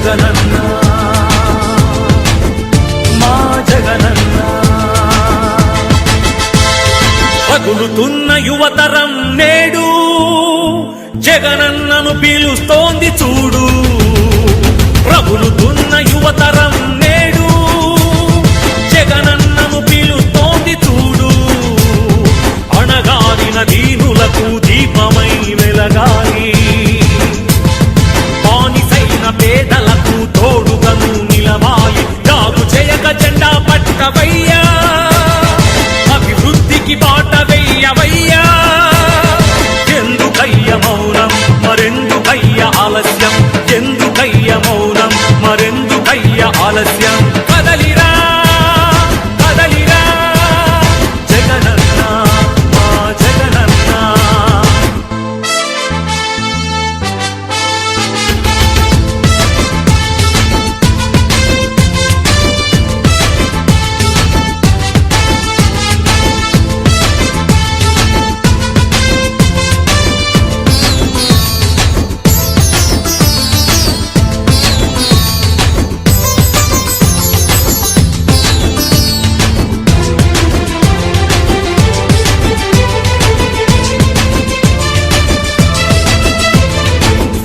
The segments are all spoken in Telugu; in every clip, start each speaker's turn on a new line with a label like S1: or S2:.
S1: జగనన్న మా జగనన్న. పగులుతున్న యువతరం నేడు జగనన్నను పిలుస్తోంది చూడు. ప్రబులుతున్న యువతరం నేడు జగనన్నను పిలుస్తోంది చూడు. అణగారిన దీనులకు దీపమై వెలగాలి, బానిసైన పేదలకు తోడుగను నిలవాలి. దాగు చేయక జెండా పట్టవయ్యా, అభివృద్ధికి బాట వెయ్యవయ్యా. ఎందుకయ్య మౌనం మరెందుకయ్య ఆలస్యం, ఎందుకయ్య మౌనం మరెందుకయ్య ఆలస్యం. కదలిరా కదలిరా జగనన్న మా జగనన్న.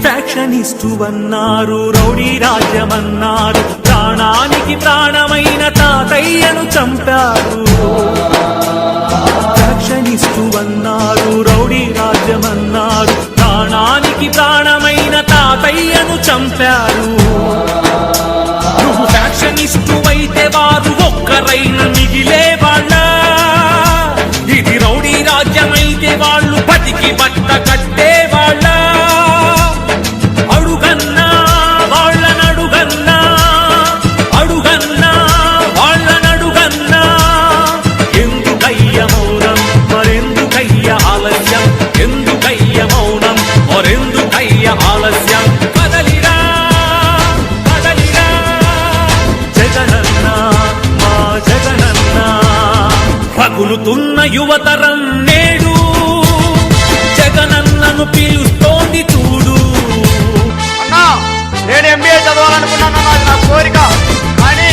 S1: ఫ్యాక్షనిస్టువన్నారు, రౌడీ రాజ్యమన్నారు, ప్రాణానికి ప్రాణమైన తాతయ్యను చంపారు. ఫ్యాక్షనిస్టువన్నారు, రౌడీ రాజ్యమన్నారు, ప్రాణానికి ప్రాణమైన తాతయ్యను చంపారు. నువ్వు ఫ్యాక్షనిస్టువైతే వారు ఒక్కరైన మిగిలే వాళ్ళ. ఇది రౌడీ రాజ్యమైతే వాళ్ళు బతికి బట్ట కట్టే వాళ్ళ. అడుగన్నా వాళ్ళనడుగన్నా, అడుగన్నా వాళ్ళనడుగన్నా. ఎందుకయ్య మౌనం మరెందుకయ్య ఆలస్యం, ఎందుకయ్య మౌనం మరెందుకయ్య ఆలస్యం. కదలిరా కదలిరా జగనన్న మా జగనన్న. పగులుతున్న యువతరం నేడు జగనన్నను పిలుస్తోంది చూడు.
S2: నేను ఎంబీఏ చదవాలనుకున్నాను, అది నా కోరిక. కానీ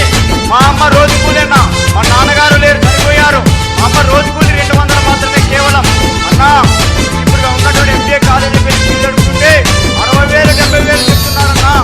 S2: మా అమ్మ రోజు కూలీనా, మా నాన్నగారు లేరు, చనిపోయారు. మా అమ్మ రోజు కూలి 200 మాత్రమే కేవలం. అన్నా ఇప్పుడు ఉన్నటువంటి ఎంబీఏ కాలేజీ ఫీజు అడుగుతుంటే 60,000 70,000 చెప్తున్నారన్నా.